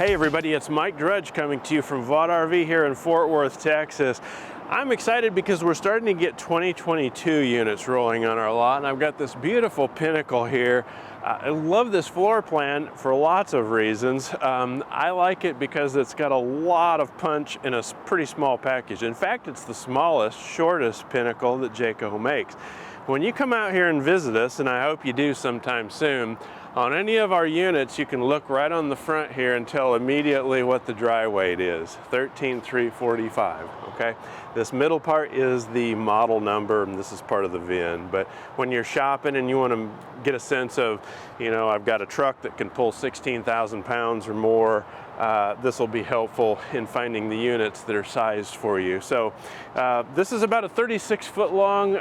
Hey everybody, it's Mike Drudge coming to you from Vaught RV here in Fort Worth, Texas. I'm excited because we're starting to get 2022 units rolling on our lot, and I've got this beautiful Pinnacle here. I love this floor plan for lots of reasons. I like it because it's got a lot of punch in a pretty small package. In fact, it's the smallest, shortest Pinnacle that Jayco makes. When you come out here and visit us, and I hope you do sometime soon, on any of our units, you can look right on the front here and tell immediately what the dry weight is, 13,345, okay? This middle part is the model number, and this is part of the VIN, but when you're shopping and you want to get a sense of, you know, I've got a truck that can pull 16,000 pounds or more, this will be helpful in finding the units that are sized for you. So this is about a 36-foot long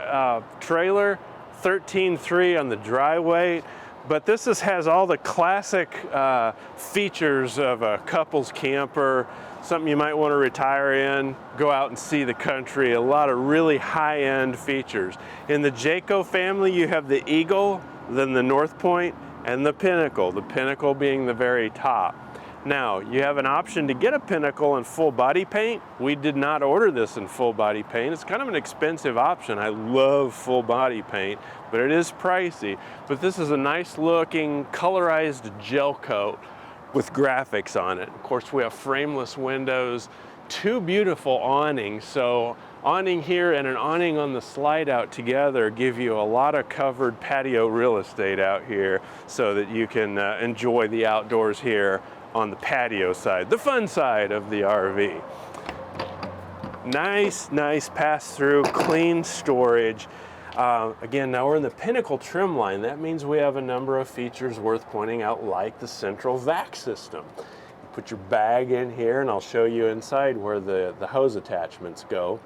trailer, 13.3 on the dry weight. But this has all the classic features of a couple's camper, something you might want to retire in, go out and see the country, a lot of really high-end features. In the Jayco family, you have the Eagle, then the North Point, and the Pinnacle being the very top. Now, you have an option to get a Pinnacle in full body paint. We did not order this in full body paint. It's kind of an expensive option. I love full body paint, but it is pricey. But this is a nice looking colorized gel coat with graphics on it. Of course, we have frameless windows, two beautiful awnings. So awning here and an awning on the slide out together give you a lot of covered patio real estate out here so that you can enjoy the outdoors here on the patio side, the fun side of the RV. Nice pass-through, clean storage. Again, now we're in the Pinnacle trim line. That means we have a number of features worth pointing out, like the central vac system. You put your bag in here, and I'll show you inside where the hose attachments go.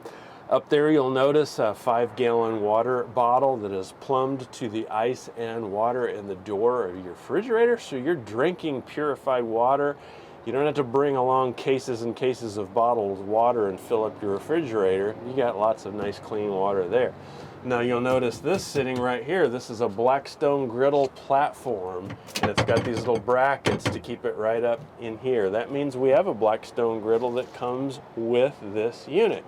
Up there you'll notice a 5-gallon water bottle that is plumbed to the ice and water in the door of your refrigerator, so you're drinking purified water. You don't have to bring along cases and cases of bottled water and fill up your refrigerator. You got lots of nice clean water there. Now you'll notice this sitting right here, this is a Blackstone griddle platform, and it's got these little brackets to keep it right up in here. That means we have a Blackstone griddle that comes with this unit.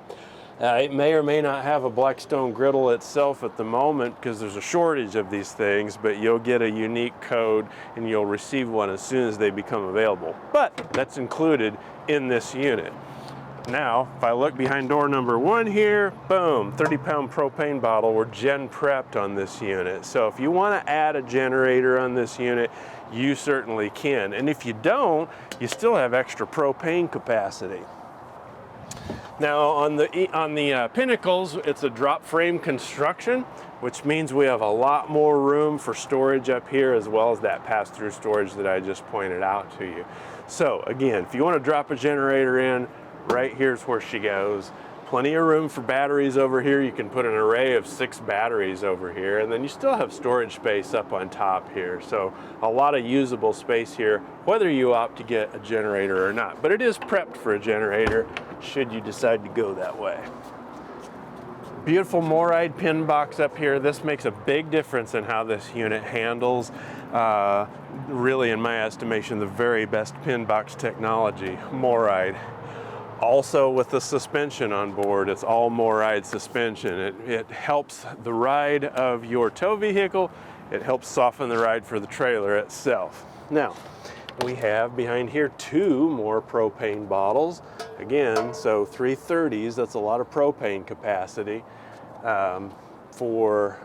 It may or may not have a Blackstone griddle itself at the moment because there's a shortage of these things, but you'll get a unique code and you'll receive one as soon as they become available. But that's included in this unit. Now, if I look behind door number 1 here, boom, 30-pound propane bottle. We're gen prepped on this unit. So if you want to add a generator on this unit, you certainly can. And if you don't, you still have extra propane capacity. Now on the Pinnacles, it's a drop frame construction, which means we have a lot more room for storage up here, as well as that pass-through storage that I just pointed out to you. So again, if you want to drop a generator in, right here's where she goes. Plenty of room for batteries over here. You can put an array of 6 batteries over here, and then you still have storage space up on top here. So a lot of usable space here, whether you opt to get a generator or not. But it is prepped for a generator should you decide to go that way. Beautiful Moride pin box up here. This makes a big difference in how this unit handles. Really, in my estimation, the very best pin box technology, Moride. Also with the suspension on board, it's all Moride suspension. It helps the ride of your tow vehicle. It helps soften the ride for the trailer itself. Now, we have behind here 2 more propane bottles. Again, so 330s, that's a lot of propane capacity for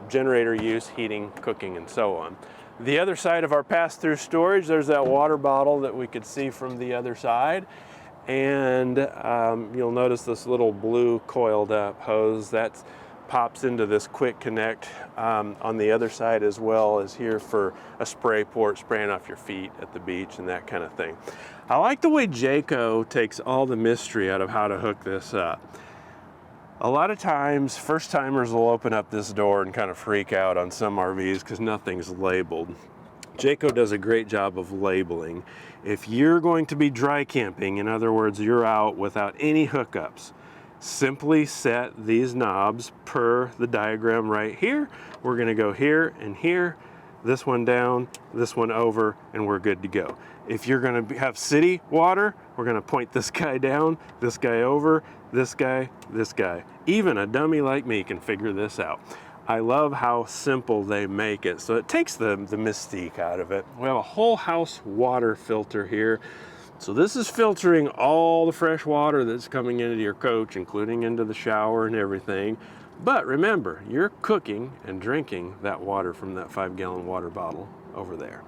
generator use, heating, cooking, and so on. The other side of our pass-through storage, there's that water bottle that we could see from the other side. And you'll notice this little blue coiled up hose that pops into this quick connect on the other side, as well as here for a spray port, spraying off your feet at the beach and that kind of thing. I like the way Jayco takes all the mystery out of how to hook this up. A lot of times, first timers will open up this door and kind of freak out on some RVs because nothing's labeled. Jayco does a great job of labeling. If you're going to be dry camping, in other words, you're out without any hookups, simply set these knobs per the diagram right here. We're going to go here and here. this one down, this one over, and we're good to go. If you're gonna have city water, we're gonna point this guy down, this guy over, this guy, this guy. Even a dummy like me can figure this out. I love how simple they make it, so it takes the mystique out of it. We have a whole house water filter here. So this is filtering all the fresh water that's coming into your coach, including into the shower and everything. But remember, you're cooking and drinking that water from that 5-gallon water bottle over there.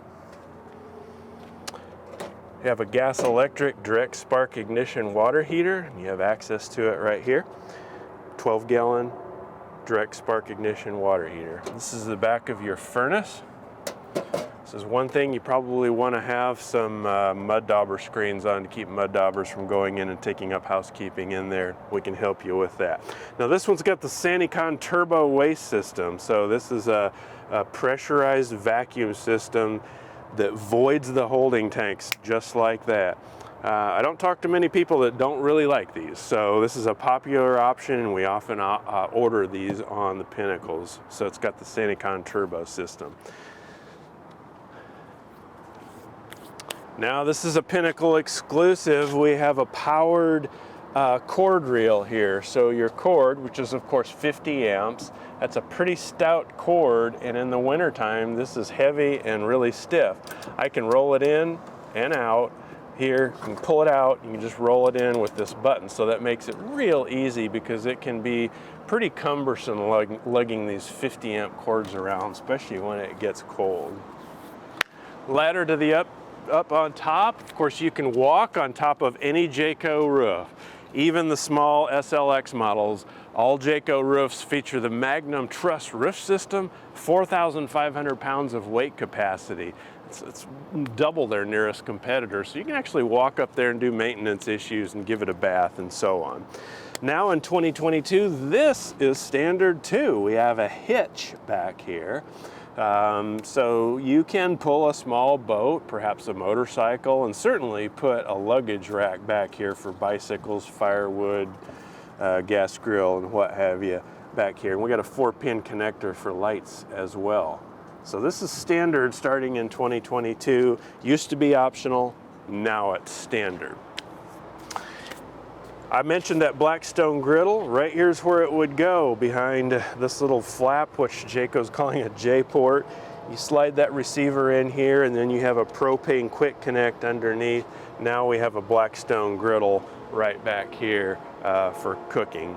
You have a gas electric direct spark ignition water heater. You have access to it right here. 12-gallon direct spark ignition water heater. This is the back of your furnace. This is one thing you probably want to have some mud dauber screens on to keep mud daubers from going in and taking up housekeeping in there. We can help you with that. Now this one's got the Santicon turbo waste system. So this is a pressurized vacuum system that voids the holding tanks just like that. I don't talk to many people that don't really like these, so this is a popular option, and we often order these on the Pinnacles. So it's got the Santicon turbo system. Now this is a Pinnacle exclusive. We have a powered cord reel here. So your cord, which is of course 50 amps, that's a pretty stout cord, and in the wintertime this is heavy and really stiff. I can roll it in and out here, you can pull it out, you can just roll it in with this button. So that makes it real easy, because it can be pretty cumbersome lugging these 50 amp cords around, especially when it gets cold. Ladder to the up on top. Of course, you can walk on top of any Jayco roof, even the small SLX models. All Jayco roofs feature the Magnum Truss roof system, 4,500 pounds of weight capacity. It's double their nearest competitor, so you can actually walk up there and do maintenance issues and give it a bath and so on. Now in 2022, this is standard too. We have a hitch back here. So you can pull a small boat, perhaps a motorcycle, and certainly put a luggage rack back here for bicycles, firewood, gas grill, and what have you back here. And we got a 4-pin connector for lights as well. So this is standard starting in 2022. Used to be optional, now it's standard. I mentioned that Blackstone griddle. Right here's where it would go, behind this little flap, which Jayco's calling a J-port. You slide that receiver in here, and then you have a propane quick connect underneath. Now we have a Blackstone griddle right back here for cooking.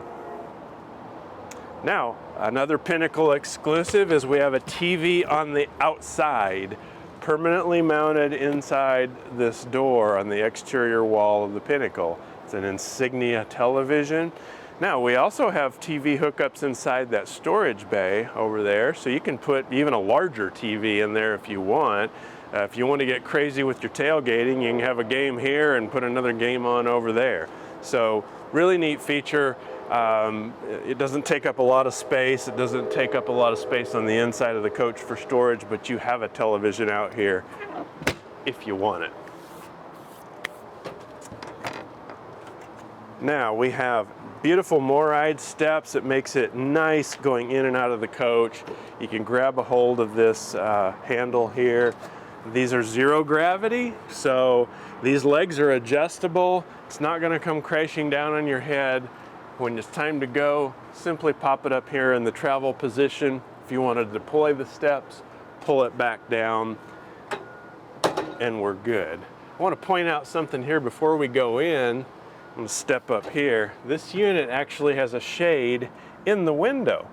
Now, another Pinnacle exclusive is we have a TV on the outside, permanently mounted inside this door on the exterior wall of the Pinnacle. It's an Insignia television. Now, we also have TV hookups inside that storage bay over there, so you can put even a larger TV in there if you want. If you want to get crazy with your tailgating, you can have a game here and put another game on over there. So, really neat feature. It doesn't take up a lot of space. It doesn't take up a lot of space on the inside of the coach for storage, but you have a television out here if you want it. Now we have beautiful Moride steps. It makes it nice going in and out of the coach. You can grab a hold of this handle here. These are zero gravity, so these legs are adjustable. It's not going to come crashing down on your head. When it's time to go, simply pop it up here in the travel position. If you want to deploy the steps, pull it back down, and we're good. I want to point out something here before we go in. I'm going to step up here. This unit actually has a shade in the window.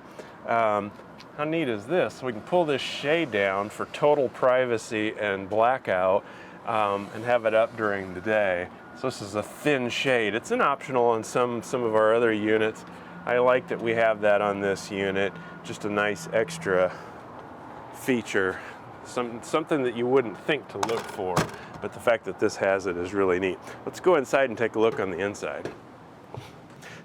How neat is this? We can pull this shade down for total privacy and blackout, and have it up during the day. So this is a thin shade. It's an optional on some of our other units. I like that we have that on this unit. Just a nice extra feature. Something that you wouldn't think to look for, but the fact that this has it is really neat. Let's go inside and take a look on the inside.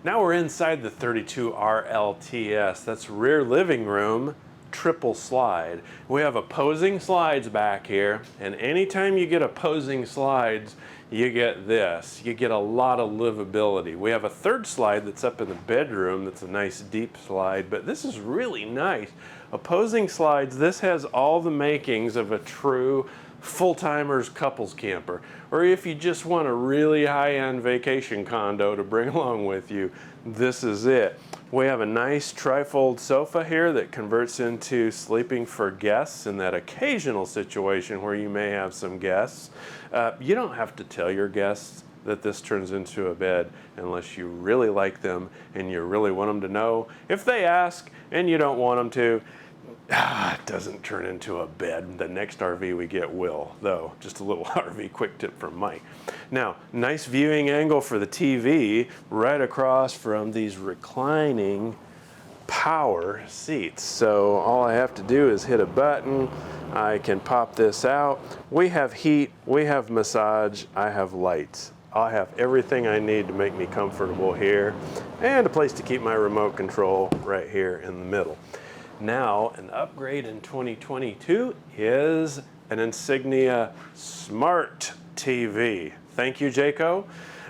Now we're inside the 32 RLTS. That's rear living room, triple slide. We have opposing slides back here, and anytime you get opposing slides, you get this. You get a lot of livability. We have a third slide that's up in the bedroom that's a nice deep slide, but this is really nice. Opposing slides, this has all the makings of a true full-timers couples camper. Or if you just want a really high-end vacation condo to bring along with you, this is it. We have a nice trifold sofa here that converts into sleeping for guests in that occasional situation where you may have some guests. You don't have to tell your guests that this turns into a bed unless you really like them and you really want them to know. If they ask and you don't want them to, it doesn't turn into a bed. The next RV we get will, though. Just a little RV quick tip from Mike. Now, nice viewing angle for the TV right across from these reclining power seats. So all I have to do is hit a button. I can pop this out. We have heat, we have massage, I have lights. I have everything I need to make me comfortable here, and a place to keep my remote control right here in the middle. Now, an upgrade in 2022 is an Insignia Smart TV. Thank you, Jayco.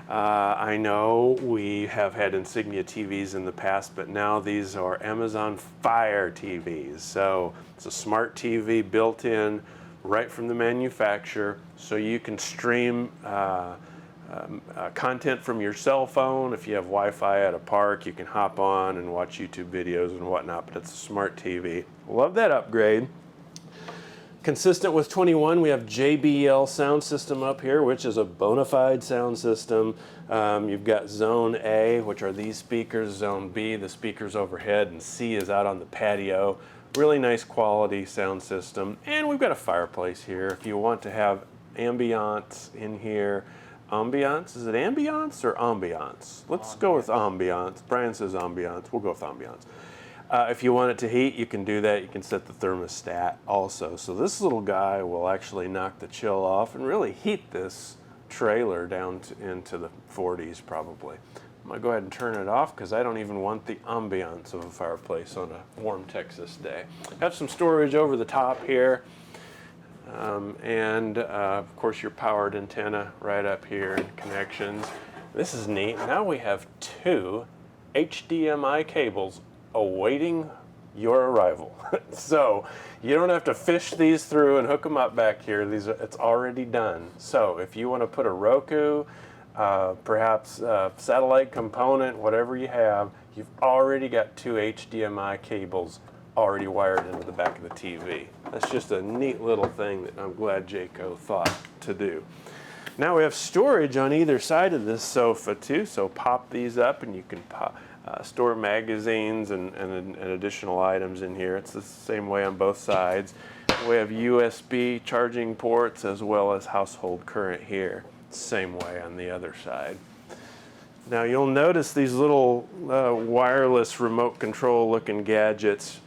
I know we have had Insignia TVs in the past, but now these are Amazon Fire TVs. So it's a smart TV built in right from the manufacturer, so you can stream content from your cell phone. If you have Wi-Fi at a park, you can hop on and watch YouTube videos and whatnot, but it's a smart TV. Love that upgrade. Consistent with 21, we have JBL sound system up here, which is a bona fide sound system. You've got Zone A, which are these speakers, Zone B, the speakers overhead, and C is out on the patio. Really nice quality sound system. And we've got a fireplace here. If you want to have ambiance in here, ambiance, is it ambiance or ambiance? Let's go with ambiance. Brian says ambiance, we'll go with ambiance. If you want it to heat, you can do that. You can set the thermostat also. So this little guy will actually knock the chill off and really heat this trailer down into the 40s probably. I'm gonna go ahead and turn it off because I don't even want the ambiance of a fireplace on a warm Texas day. Have some storage over the top here. Of course your powered antenna right up here and connections. This is neat. Now we have 2 HDMI cables awaiting your arrival. So you don't have to fish these through and hook them up back here. It's already done. So if you want to put a Roku, perhaps a satellite component, whatever you have, you've already got 2 HDMI cables already wired into the back of the TV. That's just a neat little thing that I'm glad Jayco thought to do. Now we have storage on either side of this sofa too, so pop these up and you can store magazines and additional items in here. It's the same way on both sides. We have USB charging ports as well as household current here. Same way on the other side. Now you'll notice these little wireless remote control looking gadgets.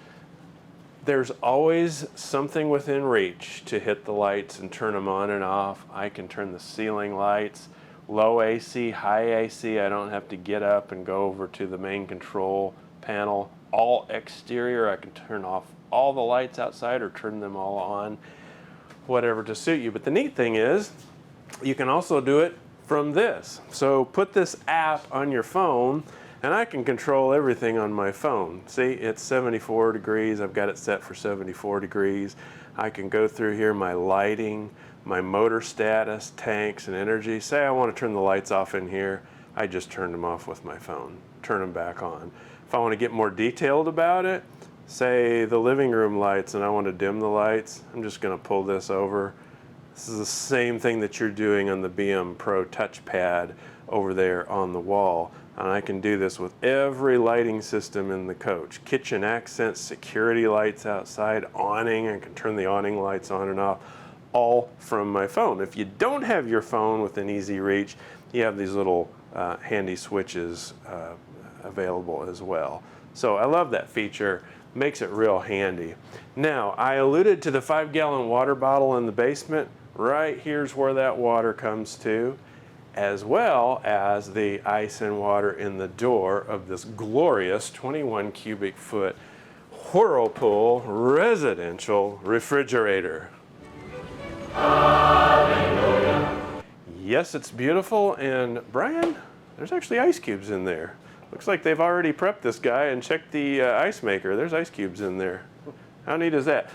There's always something within reach to hit the lights and turn them on and off. I can turn the ceiling lights, low AC, high AC. I don't have to get up and go over to the main control panel. All exterior, I can turn off all the lights outside or turn them all on, whatever to suit you. But the neat thing is, you can also do it from this. So put this app on your phone and I can control everything on my phone. See, it's 74 degrees. I've got it set for 74 degrees. I can go through here, my lighting, my motor status, tanks, and energy. Say I want to turn the lights off in here. I just turned them off with my phone. Turn them back on. If I want to get more detailed about it, say the living room lights and I want to dim the lights, I'm just going to pull this over. This is the same thing that you're doing on the BM Pro touchpad over there on the wall. And I can do this with every lighting system in the coach. Kitchen accents, security lights outside, awning, I can turn the awning lights on and off, all from my phone. If you don't have your phone within easy reach, you have these little handy switches available as well. So I love that feature, makes it real handy. Now, I alluded to the 5-gallon water bottle in the basement. Right here's where that water comes to, as well as the ice and water in the door of this glorious 21 cubic foot Whirlpool residential refrigerator. Hallelujah. Yes, it's beautiful, and Brian, there's actually ice cubes in there. Looks like they've already prepped this guy and checked the ice maker. There's ice cubes in there. How neat is that?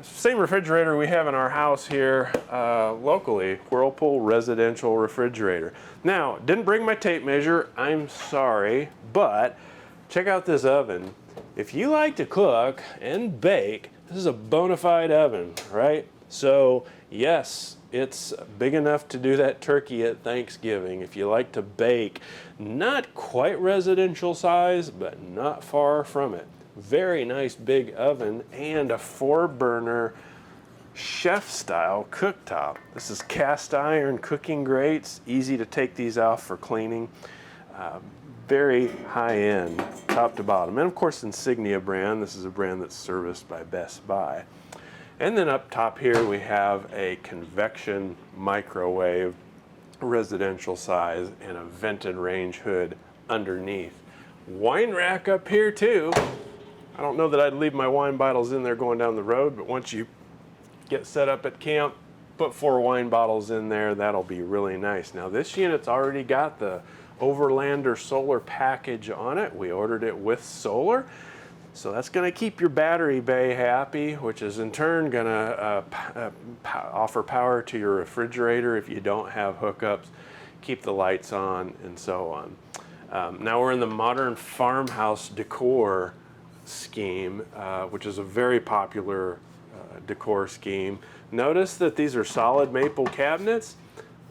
Same refrigerator we have in our house here locally, Whirlpool residential refrigerator. Now, didn't bring my tape measure, I'm sorry, but check out this oven. If you like to cook and bake, this is a bona fide oven, right? So yes, it's big enough to do that turkey at Thanksgiving. If you like to bake, not quite residential size, but not far from it. Very nice big oven and a 4-burner chef style cooktop. This is cast iron cooking grates, easy to take these off for cleaning. Very high end, top to bottom. And of course, Insignia brand. This is a brand that's serviced by Best Buy. And then up top here we have a convection microwave, residential size, and a vented range hood underneath. Wine rack up here too. I don't know that I'd leave my wine bottles in there going down the road, but once you get set up at camp, put 4 wine bottles in there, that'll be really nice. Now this unit's already got the Overlander solar package on it. We ordered it with solar. So that's going to keep your battery bay happy, which is in turn going to offer power to your refrigerator if you don't have hookups, keep the lights on, and so on. Now we're in the modern farmhouse decor scheme, which is a very popular decor scheme. Notice that these are solid maple cabinets.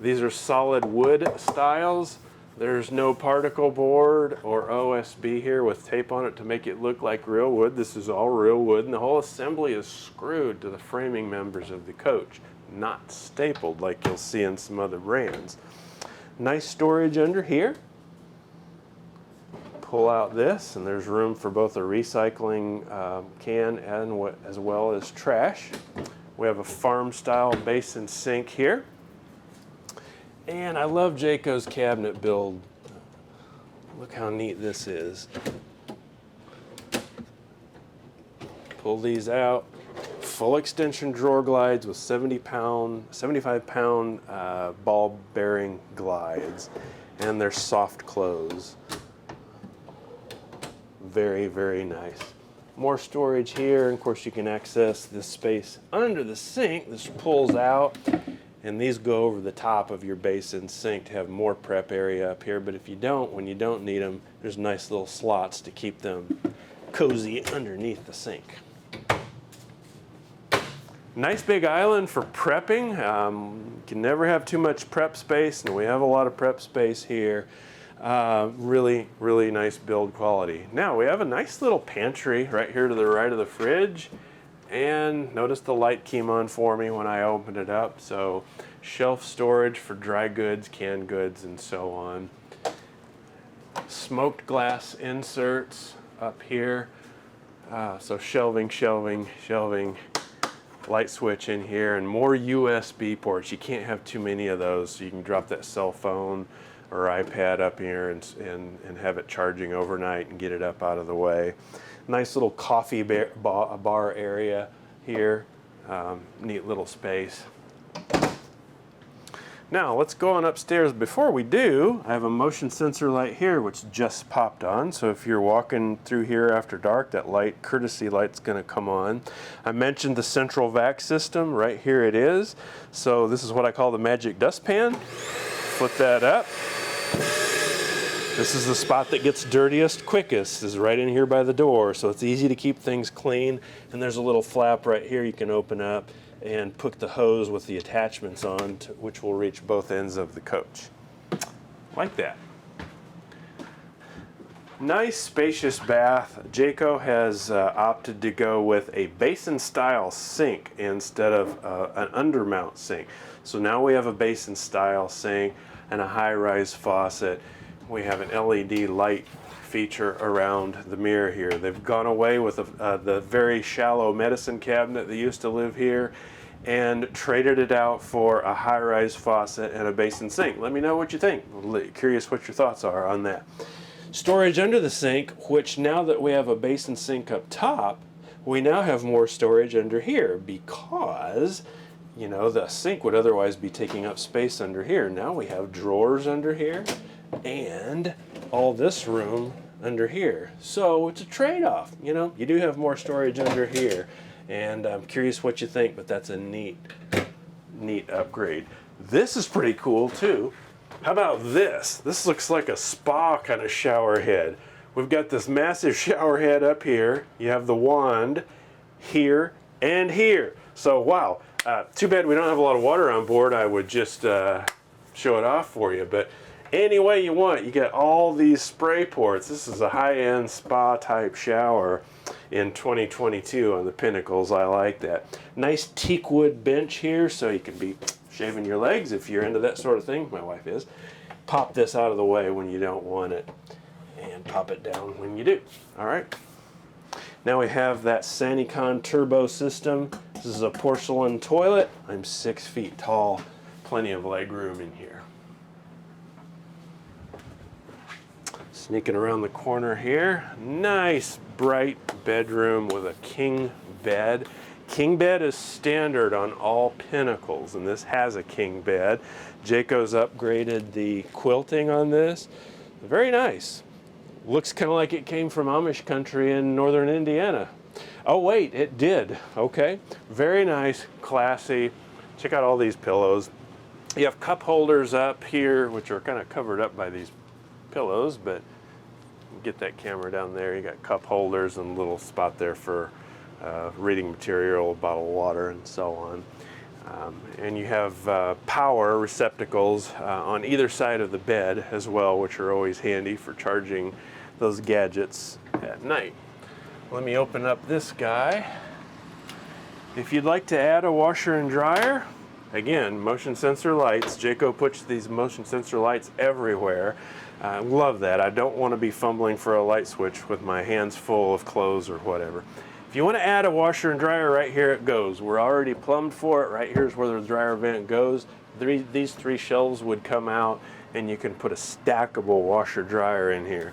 These are solid wood styles. There's no particle board or OSB here with tape on it to make it look like real wood. This is all real wood, and the whole assembly is screwed to the framing members of the coach, not stapled like you'll see in some other brands. Nice storage under here. Pull out this, and there's room for both a recycling can and as well as trash. We have a farm-style basin sink here. And I love Jayco's cabinet build. Look how neat this is. Pull these out. Full extension drawer glides with 75-pound ball bearing glides. And they're soft close. Very, very nice. More storage here. And of course you can access this space under the sink. This pulls out. And these go over the top of your basin sink to have more prep area up here. But if you don't, when you don't need them, there's nice little slots to keep them cozy underneath the sink. Nice big island for prepping. You can never have too much prep space, and we have a lot of prep space here. Really, really nice build quality. Now we have a nice little pantry right here to the right of the fridge. And notice the light came on for me when I opened it up. So shelf storage for dry goods, canned goods, and so on. Smoked glass inserts up here. So shelving, light switch in here, and more USB ports. You can't have too many of those, so you can drop that cell phone or iPad up here and have it charging overnight and get it up out of the way. Nice little coffee bar area here. Neat little space. Now let's go on upstairs. Before we do, I have a motion sensor light here which just popped on. So if you're walking through here after dark, that light, courtesy light's going to come on. I mentioned the central vac system. Right here it is. So this is what I call the magic dustpan. Flip that up. This is the spot that gets dirtiest quickest, is right in here by the door, so it's easy to keep things clean. And there's a little flap right here you can open up and put the hose with the attachments on, which will reach both ends of the coach. Like that. Nice spacious bath. Jayco has opted to go with a basin style sink instead of an undermount sink. So now we have a basin style sink and a high-rise faucet. We have an LED light feature around the mirror here. They've gone away with the very shallow medicine cabinet that used to live here and traded it out for a high-rise faucet and a basin sink. Let me know what you think. Curious what your thoughts are on that. Storage under the sink, which now that we have a basin sink up top, we now have more storage under here because, you know, the sink would otherwise be taking up space under here. Now we have drawers under here and all this room under here. So it's a trade-off. You know, you do have more storage under here. And I'm curious what you think, but that's a neat upgrade. This is pretty cool too. How about this? This looks like a spa kind of shower head. We've got this massive shower head up here. You have the wand here and here. So wow, too bad we don't have a lot of water on board. I would just show it off for you, but any way you want, you get all these spray ports. This is a high-end spa type shower in 2022 on the Pinnacles. I like that. Nice teak wood bench here, so you can be shaving your legs if you're into that sort of thing. My wife is. Pop this out of the way when you don't want it, and pop it down when you do. All right. Now we have that Sanicon turbo system. This is a porcelain toilet. I'm 6 feet tall. Plenty of leg room in here. Sneaking around the corner here, nice bright bedroom with a king bed. King bed is standard on all Pinnacles, and this has a king bed. Jayco's upgraded the quilting on this. Very nice. Looks kind of like it came from Amish country in northern Indiana. Oh wait, it did. Okay, very nice, classy. Check out all these pillows. You have cup holders up here, which are kind of covered up by these pillows, but get that camera down there. You got cup holders and a little spot there for reading material, a bottle of water, and so on. And you have power receptacles on either side of the bed as well, which are always handy for charging those gadgets at night. Let me open up this guy. If you'd like to add a washer and dryer, again, motion sensor lights. Jayco puts these motion sensor lights everywhere. I love that. I don't want to be fumbling for a light switch with my hands full of clothes or whatever. If you want to add a washer and dryer, right here it goes. We're already plumbed for it. Right here's where the dryer vent goes. These three shelves would come out, and you can put a stackable washer dryer in here.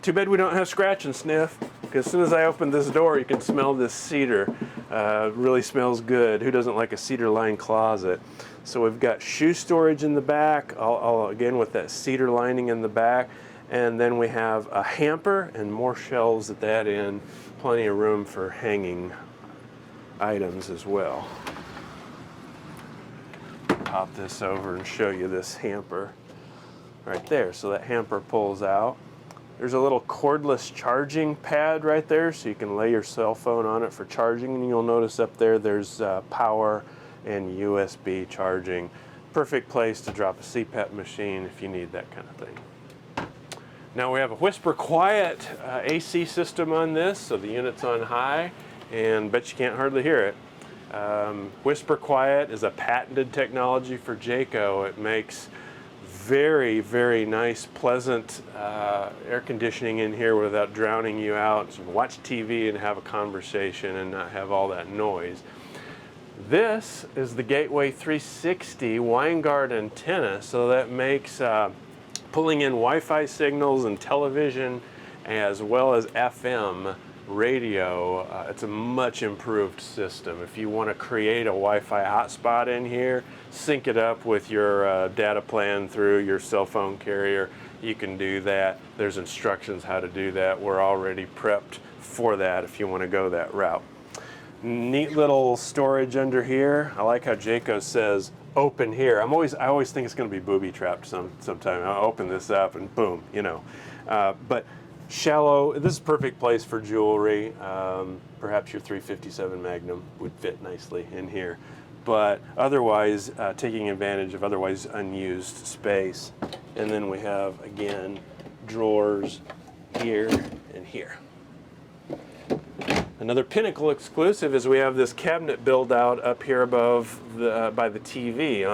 Too bad we don't have scratch and sniff, because as soon as I open this door, you can smell this cedar. Really smells good. Who doesn't like a cedar lined closet? So we've got shoe storage in the back, again with that cedar lining in the back, and then we have a hamper and more shelves at that end. Plenty of room for hanging items as well. Pop this over and show you this hamper right there. So that hamper pulls out. There's a little cordless charging pad right there, so you can lay your cell phone on it for charging, and you'll notice up there there's power and USB charging. Perfect place to drop a CPAP machine if you need that kind of thing. Now we have a whisper quiet AC system on this, so the unit's on high, and bet you can't hardly hear it. Whisper quiet is a patented technology for Jayco. It makes very, very nice, pleasant air conditioning in here without drowning you out. So you can watch TV and have a conversation and not have all that noise. This is the Gateway 360 Winegard antenna, so that makes pulling in Wi-Fi signals and television as well as FM radio. It's a much improved system. If you want to create a Wi-Fi hotspot in here, sync it up with your data plan through your cell phone carrier, you can do that. There's instructions how to do that. We're already prepped for that if you want to go that route. Neat little storage under here. I like how Jayco says open here. I always think it's going to be booby trapped sometime. I'll open this up and boom, you know. But shallow. This is a perfect place for jewelry. Perhaps your 357 Magnum would fit nicely in here. But otherwise, taking advantage of otherwise unused space. And then we have, again, drawers here and here. Another Pinnacle exclusive is we have this cabinet build out up here above by the TV.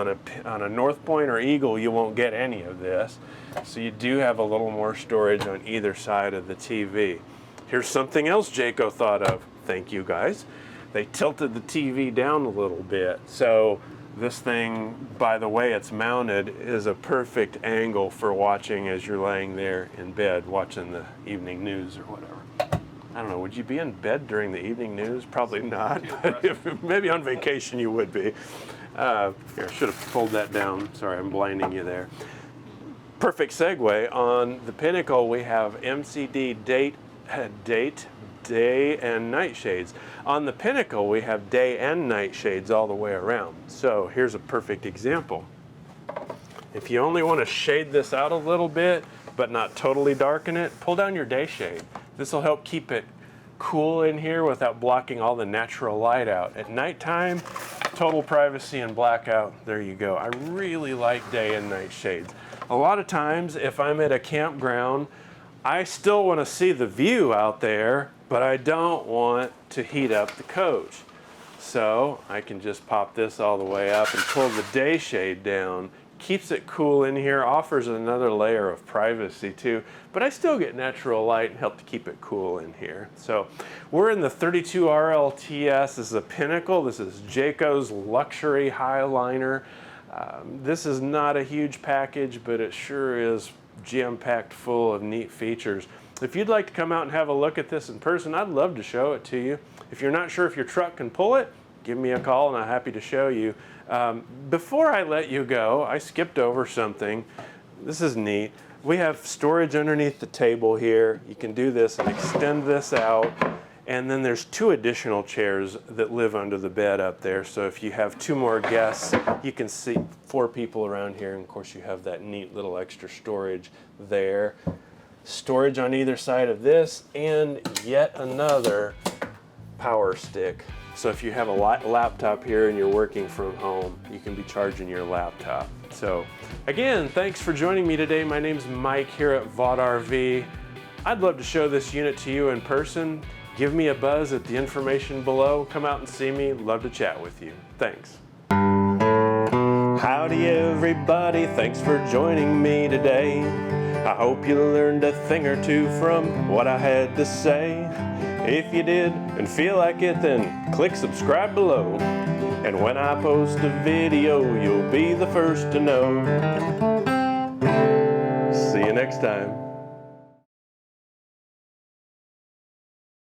On a North Point or Eagle, you won't get any of this. So you do have a little more storage on either side of the TV. Here's something else Jayco thought of. Thank you guys. They tilted the TV down a little bit. So this thing, by the way it's mounted, is a perfect angle for watching as you're laying there in bed watching the evening news or whatever. I don't know, would you be in bed during the evening news? Probably not. Maybe on vacation you would be. Here, I should have pulled that down. Sorry, I'm blinding you there. Perfect segue. On the Pinnacle, we have MCD date day and night shades. On the Pinnacle, we have day and night shades all the way around. So here's a perfect example. If you only want to shade this out a little bit, but not totally darken it, pull down your day shade. This will help keep it cool in here without blocking all the natural light out. At nighttime, total privacy and blackout, there you go. I really like day and night shades. A lot of times, if I'm at a campground, I still want to see the view out there, but I don't want to heat up the coach. So I can just pop this all the way up and pull the day shade down. Keeps it cool in here, offers another layer of privacy too, but I still get natural light and help to keep it cool in here. So we're in the 32 RLTS. This is a Pinnacle. This is Jayco's luxury high liner. This is not a huge package, but it sure is jam-packed full of neat features. If you'd like to come out and have a look at this in person, I'd love to show it to you. If you're not sure if your truck can pull it, give me a call and I'm happy to show you. Before I let you go, I skipped over something. This is neat. We have storage underneath the table here. You can do this and extend this out. And then there's 2 additional chairs that live under the bed up there. So if you have 2 more guests, you can see 4 people around here. And of course you have that neat little extra storage there. Storage on either side of this, and yet another power stick. So if you have a laptop here and you're working from home, you can be charging your laptop. So again, thanks for joining me today. My name's Mike here at Vaught RV. I'd love to show this unit to you in person. Give me a buzz at the information below. Come out and see me. Love to chat with you. Thanks. Howdy everybody, thanks for joining me today. I hope you learned a thing or two from what I had to say. If you did and feel like it, then click subscribe below. And when I post a video, you'll be the first to know. See you next time.